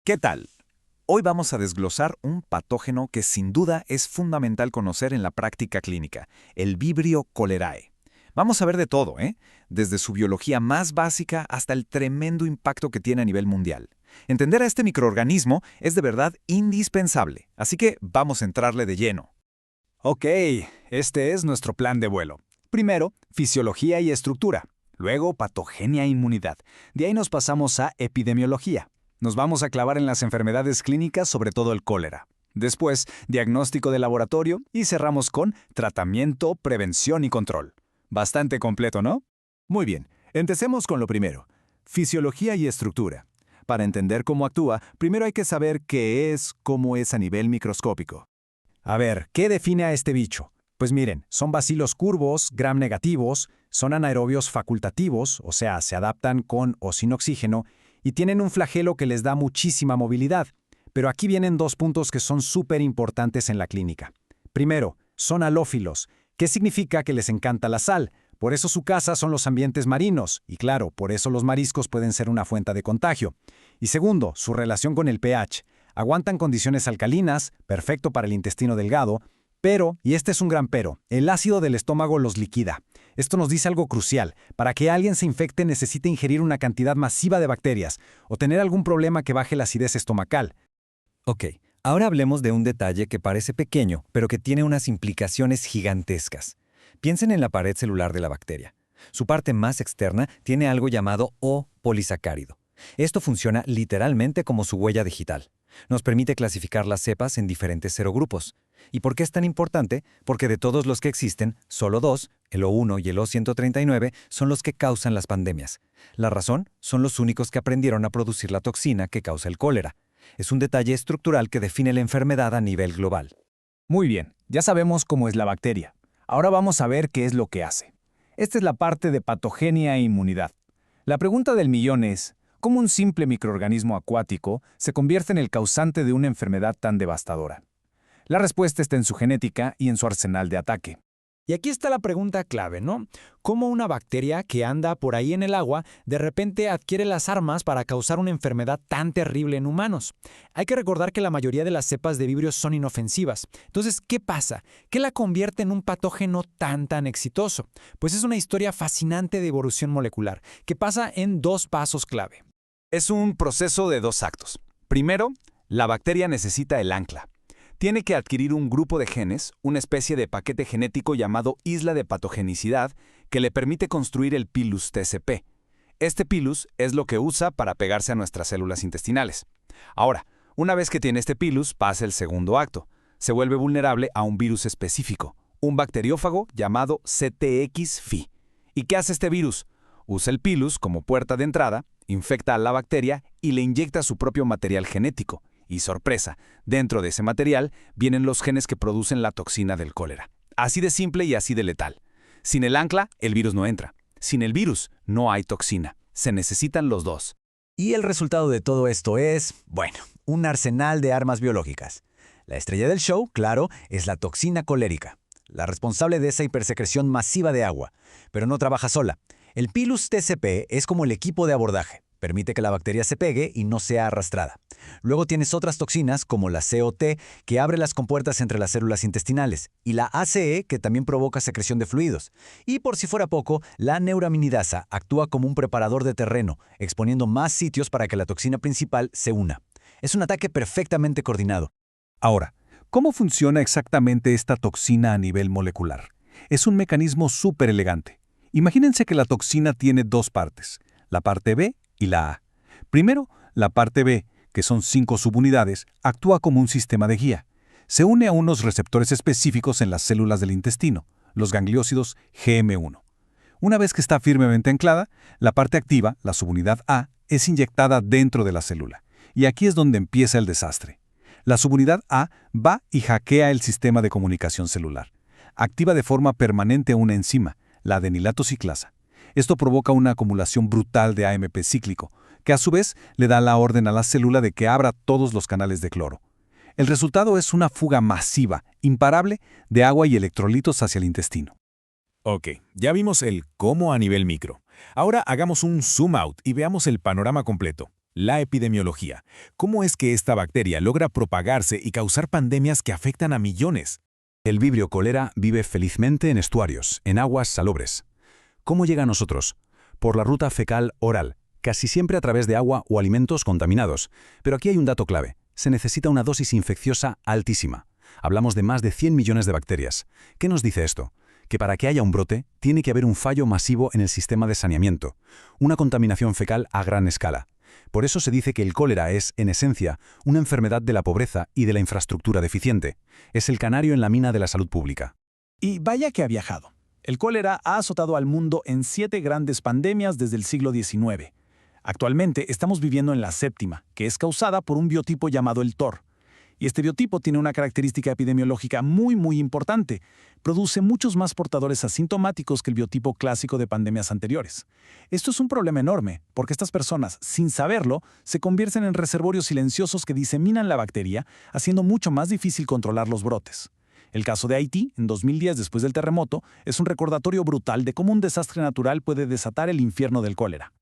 ¿Qué tal? Hoy vamos a desglosar un patógeno que sin duda es fundamental conocer en la práctica clínica, el Vibrio cholerae. Vamos a ver de todo, desde su biología más básica hasta el tremendo impacto que tiene a nivel mundial. Entender a este microorganismo es de verdad indispensable, así que vamos a entrarle de lleno. Ok, este es nuestro plan de vuelo. Primero, fisiología y estructura. Luego, patogenia e inmunidad. De ahí nos pasamos a epidemiología. Nos vamos a clavar en las enfermedades clínicas, sobre todo el cólera. Después, diagnóstico de laboratorio y cerramos con tratamiento, prevención y control. Bastante completo, ¿no? Muy bien, empecemos con lo primero, fisiología y estructura. Para entender cómo actúa, primero hay que saber qué es, cómo es a nivel microscópico. A ver, ¿qué define a este bicho? Pues miren, son bacilos curvos, gram negativos, son anaerobios facultativos, o sea, se adaptan con o sin oxígeno, y tienen un flagelo que les da muchísima movilidad. Pero aquí vienen dos puntos que son súper importantes en la clínica. Primero, son halófilos, que significa que les encanta la sal. Por eso su casa son los ambientes marinos, y claro, por eso los mariscos pueden ser una fuente de contagio. Y segundo, su relación con el pH. Aguantan condiciones alcalinas, perfecto para el intestino delgado, pero, y este es un gran pero, el ácido del estómago los liquida. Esto nos dice algo crucial. Para que alguien se infecte necesita ingerir una cantidad masiva de bacterias o tener algún problema que baje la acidez estomacal. Ok, ahora hablemos de un detalle que parece pequeño, pero que tiene unas implicaciones gigantescas. Piensen en la pared celular de la bacteria. Su parte más externa tiene algo llamado O polisacárido. Esto funciona literalmente como su huella digital. Nos permite clasificar las cepas en diferentes serogrupos. ¿Y por qué es tan importante? Porque de todos los que existen, solo dos, el O1 y el O139, son los que causan las pandemias. La razón, son los únicos que aprendieron a producir la toxina que causa el cólera. Es un detalle estructural que define la enfermedad a nivel global. Muy bien, ya sabemos cómo es la bacteria. Ahora vamos a ver qué es lo que hace. Esta es la parte de patogenia e inmunidad. La pregunta del millón es, ¿cómo un simple microorganismo acuático se convierte en el causante de una enfermedad tan devastadora? La respuesta está en su genética y en su arsenal de ataque. Y aquí está la pregunta clave, ¿no? ¿Cómo una bacteria que anda por ahí en el agua de repente adquiere las armas para causar una enfermedad tan terrible en humanos? Hay que recordar que la mayoría de las cepas de Vibrio son inofensivas. Entonces, ¿qué pasa? ¿Qué la convierte en un patógeno tan exitoso? Pues es una historia fascinante de evolución molecular, que pasa en dos pasos clave. Es un proceso de dos actos. Primero, la bacteria necesita el ancla. Tiene que adquirir un grupo de genes, una especie de paquete genético llamado isla de patogenicidad, que le permite construir el pilus TCP. Este pilus es lo que usa para pegarse a nuestras células intestinales. Ahora, una vez que tiene este pilus, pasa el segundo acto. Se vuelve vulnerable a un virus específico, un bacteriófago llamado CTX-FI. ¿Y qué hace este virus? Usa el pilus como puerta de entrada, infecta a la bacteria y le inyecta su propio material genético. Y sorpresa, dentro de ese material vienen los genes que producen la toxina del cólera. Así de simple y así de letal. Sin el ancla, el virus no entra. Sin el virus, no hay toxina. Se necesitan los dos. Y el resultado de todo esto es, bueno, un arsenal de armas biológicas. La estrella del show, claro, es la toxina colérica, la responsable de esa hipersecreción masiva de agua. Pero no trabaja sola. El pilus TCP es como el equipo de abordaje. Permite que la bacteria se pegue y no sea arrastrada. Luego tienes otras toxinas como la COT, que abre las compuertas entre las células intestinales, y la ACE, que también provoca secreción de fluidos. Y por si fuera poco, la neuraminidasa actúa como un preparador de terreno, exponiendo más sitios para que la toxina principal se una. Es un ataque perfectamente coordinado. Ahora, ¿cómo funciona exactamente esta toxina a nivel molecular? Es un mecanismo súper elegante. Imagínense que la toxina tiene dos partes, la parte B y la A. Primero, la parte B, que son 5 subunidades, actúa como un sistema de guía. Se une a unos receptores específicos en las células del intestino, los gangliósidos GM1. Una vez que está firmemente anclada, la parte activa, la subunidad A, es inyectada dentro de la célula. Y aquí es donde empieza el desastre. La subunidad A va y hackea el sistema de comunicación celular. Activa de forma permanente una enzima, la adenilato ciclasa. Esto provoca una acumulación brutal de AMP cíclico, que a su vez le da la orden a la célula de que abra todos los canales de cloro. El resultado es una fuga masiva, imparable, de agua y electrolitos hacia el intestino. Ok, ya vimos el cómo a nivel micro. Ahora hagamos un zoom out y veamos el panorama completo. La epidemiología. ¿Cómo es que esta bacteria logra propagarse y causar pandemias que afectan a millones? El vibrio cólera vive felizmente en estuarios, en aguas salobres. ¿Cómo llega a nosotros? Por la ruta fecal oral, casi siempre a través de agua o alimentos contaminados. Pero aquí hay un dato clave. Se necesita una dosis infecciosa altísima. Hablamos de más de 100 millones de bacterias. ¿Qué nos dice esto? Que para que haya un brote, tiene que haber un fallo masivo en el sistema de saneamiento, una contaminación fecal a gran escala. Por eso se dice que el cólera es, en esencia, una enfermedad de la pobreza y de la infraestructura deficiente. Es el canario en la mina de la salud pública. Y vaya que ha viajado. El cólera ha azotado al mundo en 7 grandes pandemias desde el siglo XIX. Actualmente estamos viviendo en la 7ª, que es causada por un biotipo llamado el TOR. Y este biotipo tiene una característica epidemiológica muy importante. Produce muchos más portadores asintomáticos que el biotipo clásico de pandemias anteriores. Esto es un problema enorme, porque estas personas, sin saberlo, se convierten en reservorios silenciosos que diseminan la bacteria, haciendo mucho más difícil controlar los brotes. El caso de Haití, en 2010 después del terremoto, es un recordatorio brutal de cómo un desastre natural puede desatar el infierno del cólera.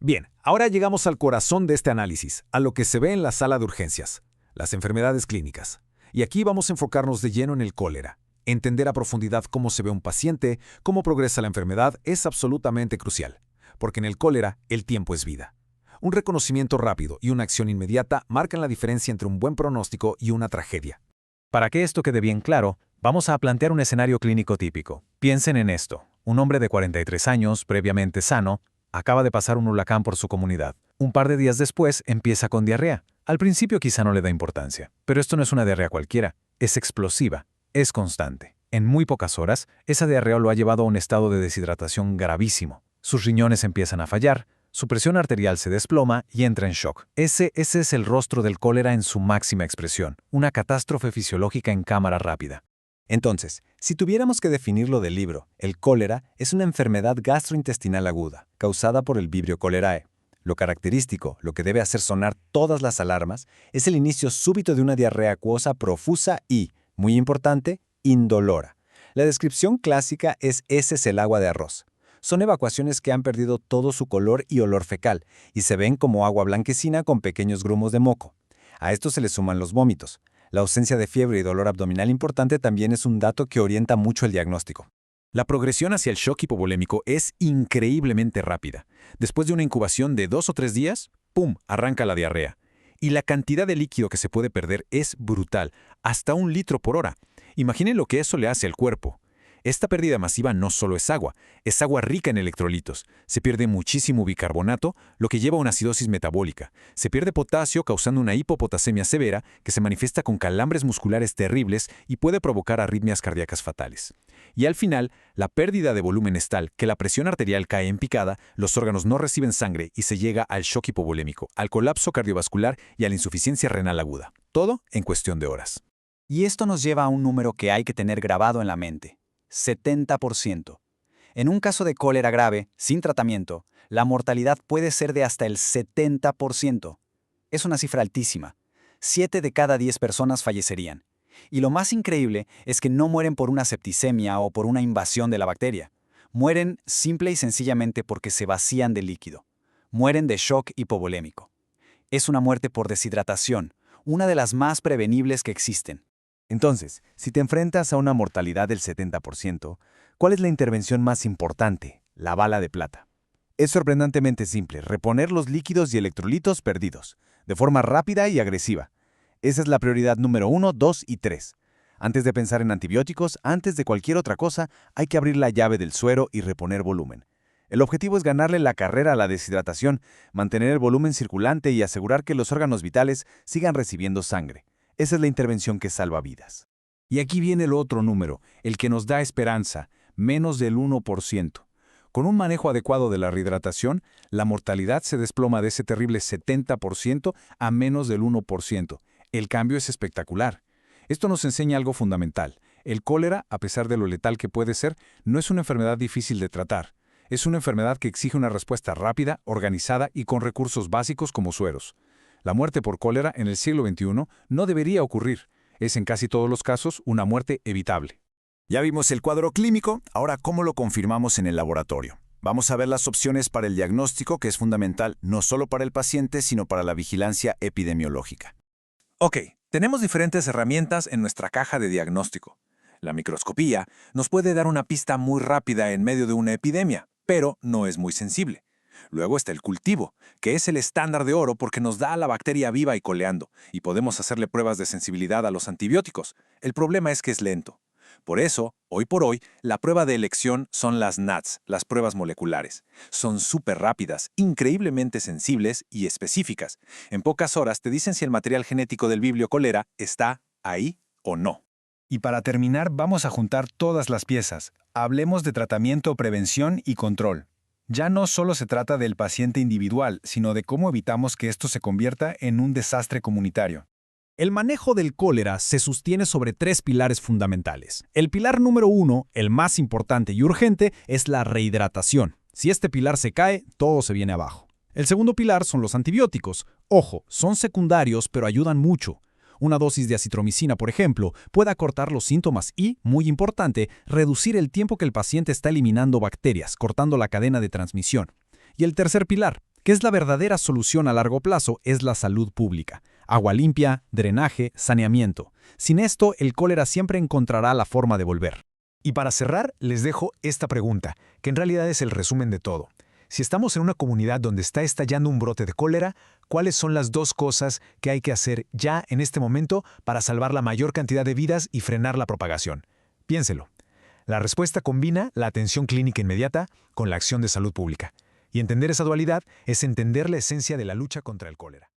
Bien, ahora llegamos al corazón de este análisis, a lo que se ve en la sala de urgencias. Las enfermedades clínicas. Y aquí vamos a enfocarnos de lleno en el cólera. Entender a profundidad cómo se ve un paciente, cómo progresa la enfermedad, es absolutamente crucial. Porque en el cólera, el tiempo es vida. Un reconocimiento rápido y una acción inmediata marcan la diferencia entre un buen pronóstico y una tragedia. Para que esto quede bien claro, vamos a plantear un escenario clínico típico. Piensen en esto. Un hombre de 43 años, previamente sano, acaba de pasar un huracán por su comunidad. Un par de días después empieza con diarrea. Al principio quizá no le da importancia, pero esto no es una diarrea cualquiera, es explosiva, es constante. En muy pocas horas, esa diarrea lo ha llevado a un estado de deshidratación gravísimo. Sus riñones empiezan a fallar, su presión arterial se desploma y entra en shock. Ese es el rostro del cólera en su máxima expresión, una catástrofe fisiológica en cámara rápida. Entonces, si tuviéramos que definirlo del libro, el cólera es una enfermedad gastrointestinal aguda, causada por el Vibrio cholerae. Lo característico, lo que debe hacer sonar todas las alarmas, es el inicio súbito de una diarrea acuosa profusa y, muy importante, indolora. La descripción clásica es ese es el agua de arroz. Son evacuaciones que han perdido todo su color y olor fecal, y se ven como agua blanquecina con pequeños grumos de moco. A esto se le suman los vómitos. La ausencia de fiebre y dolor abdominal importante también es un dato que orienta mucho el diagnóstico. La progresión hacia el shock hipovolémico es increíblemente rápida. Después de una incubación de 2 o 3 días, ¡pum!, arranca la diarrea. Y la cantidad de líquido que se puede perder es brutal, hasta 1 litro por hora. Imaginen lo que eso le hace al cuerpo. Esta pérdida masiva no solo es agua rica en electrolitos. Se pierde muchísimo bicarbonato, lo que lleva a una acidosis metabólica. Se pierde potasio causando una hipopotasemia severa que se manifiesta con calambres musculares terribles y puede provocar arritmias cardíacas fatales. Y al final, la pérdida de volumen es tal que la presión arterial cae en picada, los órganos no reciben sangre y se llega al shock hipovolémico, al colapso cardiovascular y a la insuficiencia renal aguda. Todo en cuestión de horas. Y esto nos lleva a un número que hay que tener grabado en la mente. 70%. En un caso de cólera grave, sin tratamiento, la mortalidad puede ser de hasta el 70%. Es una cifra altísima. 7 de cada 10 personas fallecerían. Y lo más increíble es que no mueren por una septicemia o por una invasión de la bacteria. Mueren simple y sencillamente porque se vacían de líquido. Mueren de shock hipovolémico. Es una muerte por deshidratación, una de las más prevenibles que existen. Entonces, si te enfrentas a una mortalidad del 70%, ¿cuál es la intervención más importante? La bala de plata. Es sorprendentemente simple, reponer los líquidos y electrolitos perdidos, de forma rápida y agresiva. Esa es la prioridad número 1, 2 y 3. Antes de pensar en antibióticos, antes de cualquier otra cosa, hay que abrir la llave del suero y reponer volumen. El objetivo es ganarle la carrera a la deshidratación, mantener el volumen circulante y asegurar que los órganos vitales sigan recibiendo sangre. Esa es la intervención que salva vidas. Y aquí viene el otro número, el que nos da esperanza, menos del 1%. Con un manejo adecuado de la rehidratación, la mortalidad se desploma de ese terrible 70% a menos del 1%. El cambio es espectacular. Esto nos enseña algo fundamental. El cólera, a pesar de lo letal que puede ser, no es una enfermedad difícil de tratar. Es una enfermedad que exige una respuesta rápida, organizada y con recursos básicos como sueros. La muerte por cólera en el siglo XXI no debería ocurrir. Es en casi todos los casos una muerte evitable. Ya vimos el cuadro clínico, ahora ¿cómo lo confirmamos en el laboratorio? Vamos a ver las opciones para el diagnóstico, que es fundamental no solo para el paciente, sino para la vigilancia epidemiológica. Ok, tenemos diferentes herramientas en nuestra caja de diagnóstico. La microscopía nos puede dar una pista muy rápida en medio de una epidemia, pero no es muy sensible. Luego está el cultivo, que es el estándar de oro porque nos da a la bacteria viva y coleando, y podemos hacerle pruebas de sensibilidad a los antibióticos. El problema es que es lento. Por eso, hoy por hoy, la prueba de elección son las NATs, las pruebas moleculares. Son súper rápidas, increíblemente sensibles y específicas. En pocas horas te dicen si el material genético del Vibrio cholera está ahí o no. Y para terminar, vamos a juntar todas las piezas. Hablemos de tratamiento, prevención y control. Ya no solo se trata del paciente individual, sino de cómo evitamos que esto se convierta en un desastre comunitario. El manejo del cólera se sostiene sobre 3 pilares fundamentales. El pilar número 1, el más importante y urgente, es la rehidratación. Si este pilar se cae, todo se viene abajo. El segundo pilar son los antibióticos. Ojo, son secundarios, pero ayudan mucho. Una dosis de acitromicina, por ejemplo, puede acortar los síntomas y, muy importante, reducir el tiempo que el paciente está eliminando bacterias, cortando la cadena de transmisión. Y el tercer pilar, que es la verdadera solución a largo plazo, es la salud pública. Agua limpia, drenaje, saneamiento. Sin esto, el cólera siempre encontrará la forma de volver. Y para cerrar, les dejo esta pregunta, que en realidad es el resumen de todo. Si estamos en una comunidad donde está estallando un brote de cólera, ¿cuáles son las 2 cosas que hay que hacer ya en este momento para salvar la mayor cantidad de vidas y frenar la propagación? Piénselo. La respuesta combina la atención clínica inmediata con la acción de salud pública. Y entender esa dualidad es entender la esencia de la lucha contra el cólera.